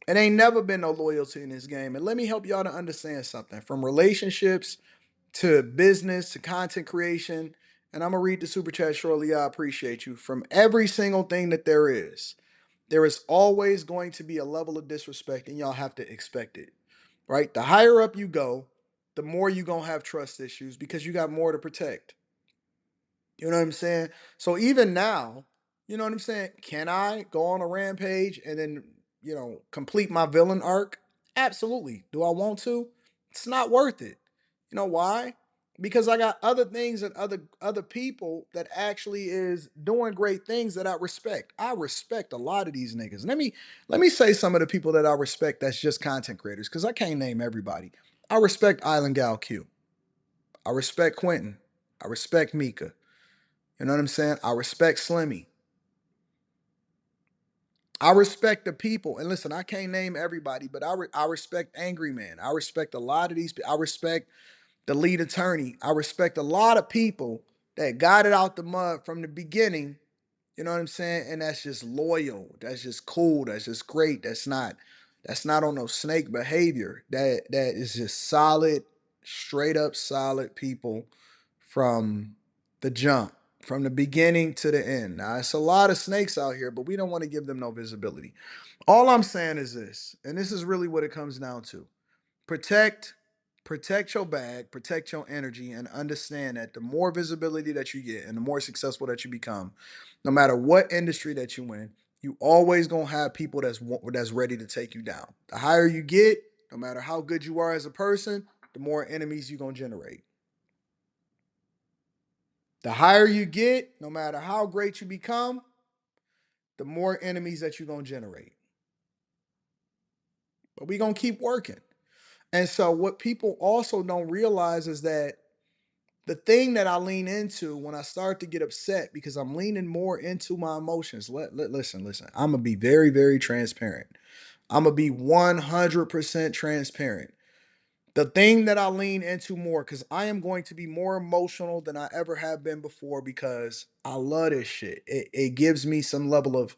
It ain't never been no loyalty in this game. And let me help y'all to understand something. From relationships to business to content creation. And I'm gonna read the super chat shortly. I appreciate you. From every single thing that there is always going to be a level of disrespect, and y'all have to expect it. Right? The higher up you go, the more you gonna have trust issues because you got more to protect. You know what I'm saying? So even now, you know what I'm saying? Can I go on a rampage and then, complete my villain arc? Absolutely. Do I want to? It's not worth it. You know why? Because I got other things and other people that actually is doing great things that I respect. I respect a lot of these niggas. Let me say some of the people that I respect that's just content creators because I can't name everybody. I respect Island Gal Q. I respect Quentin. I respect Mika. You know what I'm saying? I respect Slimmy. I respect the people. And listen, I can't name everybody, but I respect Angry Man. I respect a lot of these. I respect the lead attorney. I respect a lot of people that got it out the mud from the beginning. You know what I'm saying? And that's just loyal. That's just cool. That's just great. That's not on no snake behavior. That is just solid, straight up solid people from the jump, from the beginning to the end. Now it's a lot of snakes out here, but we don't want to give them no visibility. All I'm saying is this, and this is really what it comes down to. Protect protect your bag, protect your energy, and understand that the more visibility that you get and the more successful that you become, no matter what industry that you in, you always gonna have people that's ready to take you down. The higher you get, no matter how good you are as a person, the more enemies you're gonna generate. The higher you get, no matter how great you become, the more enemies that you're gonna generate. But we're gonna keep working. And so what people also don't realize is that the thing that I lean into when I start to get upset because I'm leaning more into my emotions. Listen. I'm gonna be very, very transparent. I'm gonna be 100% transparent. The thing that I lean into more, because I am going to be more emotional than I ever have been before because I love this shit. It gives me some level of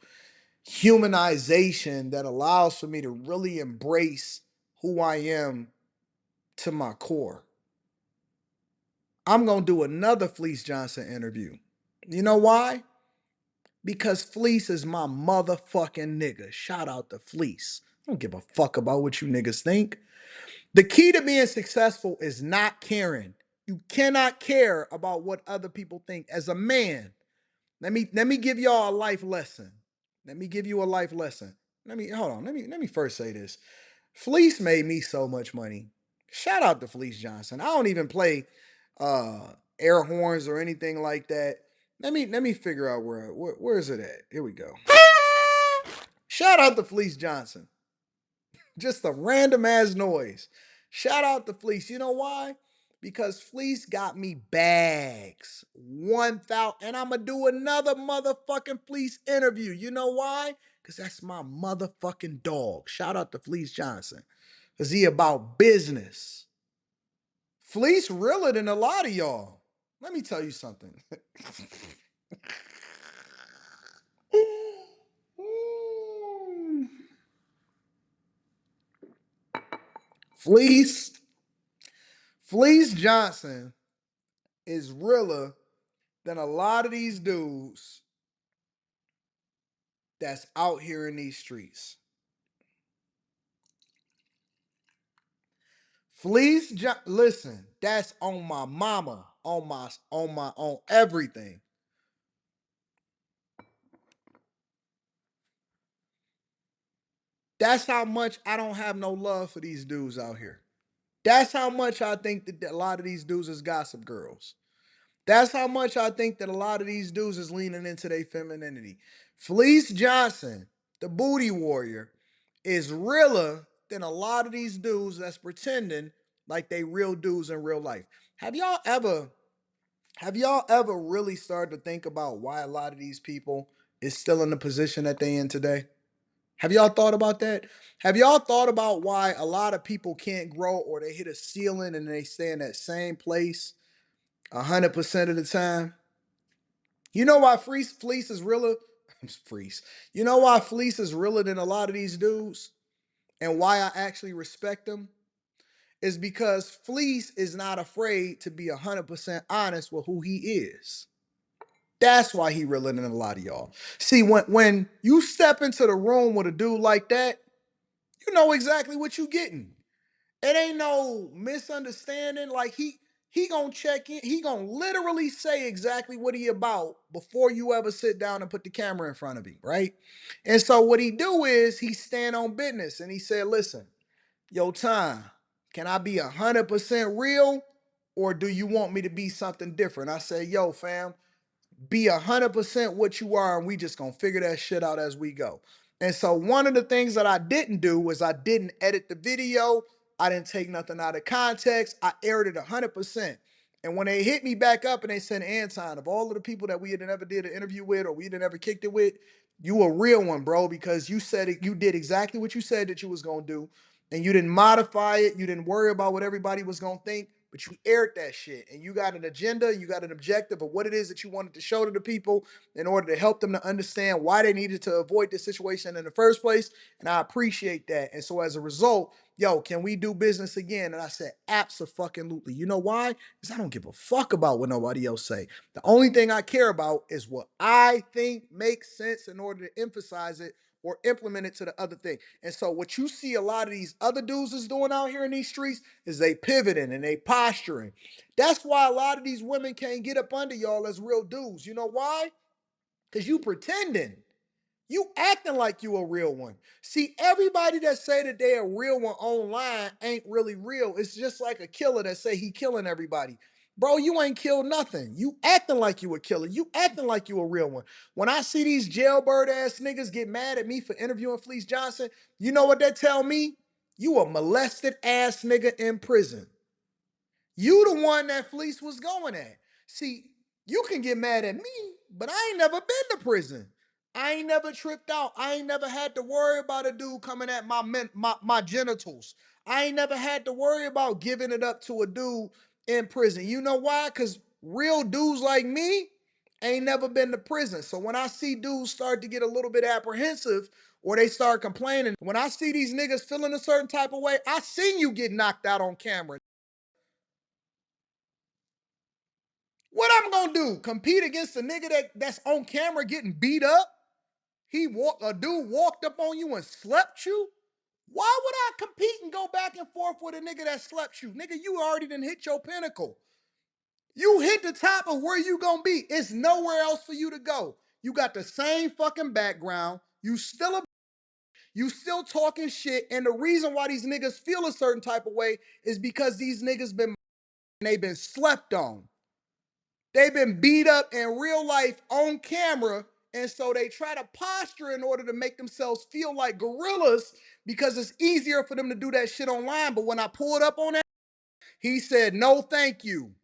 humanization that allows for me to really embrace who I am to my core. I'm gonna do another Fleece Johnson interview. You know why? Because Fleece is my motherfucking nigga. Shout out to Fleece. I don't give a fuck about what you niggas think. The key to being successful is not caring. You cannot care about what other people think. As a man, let me give y'all a life lesson. Let me give you a life lesson. Hold on. Let me first say this. Fleece made me so much money. Shout out to Fleece Johnson. I don't even play air horns or anything like that. Let me figure out where is it at. Here we go. Shout out to Fleece Johnson. Just a random ass noise. Shout out to Fleece. You know why? Because Fleece got me bags. 1,000. And I'm going to do another motherfucking Fleece interview. You know why? Because that's my motherfucking dog. Shout out to Fleece Johnson. Because he about business. Fleece realer than a lot of y'all. Let me tell you something. Fleece, Fleece Johnson is realer than a lot of these dudes that's out here in these streets. Listen, that's on my mama, on everything. That's how much I don't have no love for these dudes out here. That's how much I think that a lot of these dudes is gossip girls. That's how much I think that a lot of these dudes is leaning into their femininity. Fleece Johnson, the booty warrior, is realer than a lot of these dudes that's pretending like they real dudes in real life. Have y'all ever have y'all ever really started to think about why a lot of these people is still in the position that they in today? Have y'all thought about that? Have y'all thought about why a lot of people can't grow or they hit a ceiling and they stay in that same place 100% of the time? You know why Fleece is realer? Fleece. You know why Fleece is realer than a lot of these dudes? and why I actually respect him is because Fleece is not afraid to be 100% honest with who he is. That's why he realer than a lot of y'all. See, when you step into the room with a dude like that, you know exactly what you getting. It ain't no misunderstanding. Like he gonna check in. He gonna literally say exactly what he about before you ever sit down and put the camera in front of him, right? And so what he do is he stand on business and he said, "Listen, yo, time, can I be 100% real, or do you want me to be something different?" I said, "Yo, fam, be 100% what you are, and we just gonna figure that shit out as we go." And so one of the things that I didn't do was I didn't edit the video. I didn't take nothing out of context. I aired it 100%. And when they hit me back up and they said, "Anton, of all of the people that we had never did an interview with or we had never kicked it with, you a real one, bro, because you said it, you did exactly what you said that you was gonna do, and you didn't modify it, you didn't worry about what everybody was gonna think, but you aired that shit, and you got an agenda, you got an objective of what it is that you wanted to show to the people in order to help them to understand why they needed to avoid this situation in the first place." And I appreciate that. And so as a result, yo, can we do business again? And I said, absolutely. You know why? Because I don't give a fuck about what nobody else say. The only thing I care about is what I think makes sense in order to emphasize it or implement it to the other thing. And so what you see a lot of these other dudes is doing out here in these streets is they pivoting and they posturing. That's why a lot of these women can't get up under y'all as real dudes. You know why? Because you pretending. You acting like you a real one. See, everybody that say that they a real one online ain't really real. It's just like a killer that say he killing everybody. Bro, you ain't killed nothing. You acting like you a killer. You acting like you a real one. When I see these jailbird ass niggas get mad at me for interviewing Fleece Johnson, you know what they tell me? You a molested ass nigga in prison. You the one that Fleece was going at. See, you can get mad at me, but I ain't never been to prison. I ain't never tripped out. I ain't never had to worry about a dude coming at my genitals. I ain't never had to worry about giving it up to a dude in prison. You know why? Because real dudes like me ain't never been to prison. So when I see dudes start to get a little bit apprehensive or they start complaining, when I see these niggas feeling a certain type of way, I seen you get knocked out on camera. What I'm gonna do? Compete against a nigga that's on camera getting beat up? A dude walked up on you and slept you? Why would I compete and go back and forth with a nigga that slept you? Nigga, you already done hit your pinnacle. You hit the top of where you gonna be. It's nowhere else for you to go. You got the same fucking background. You still talking shit. And the reason why these niggas feel a certain type of way is because these niggas been slept on. They've been beat up in real life on camera. And so they try to posture in order to make themselves feel like gorillas because it's easier for them to do that shit online. But when I pulled up on that, he said, "No, thank you."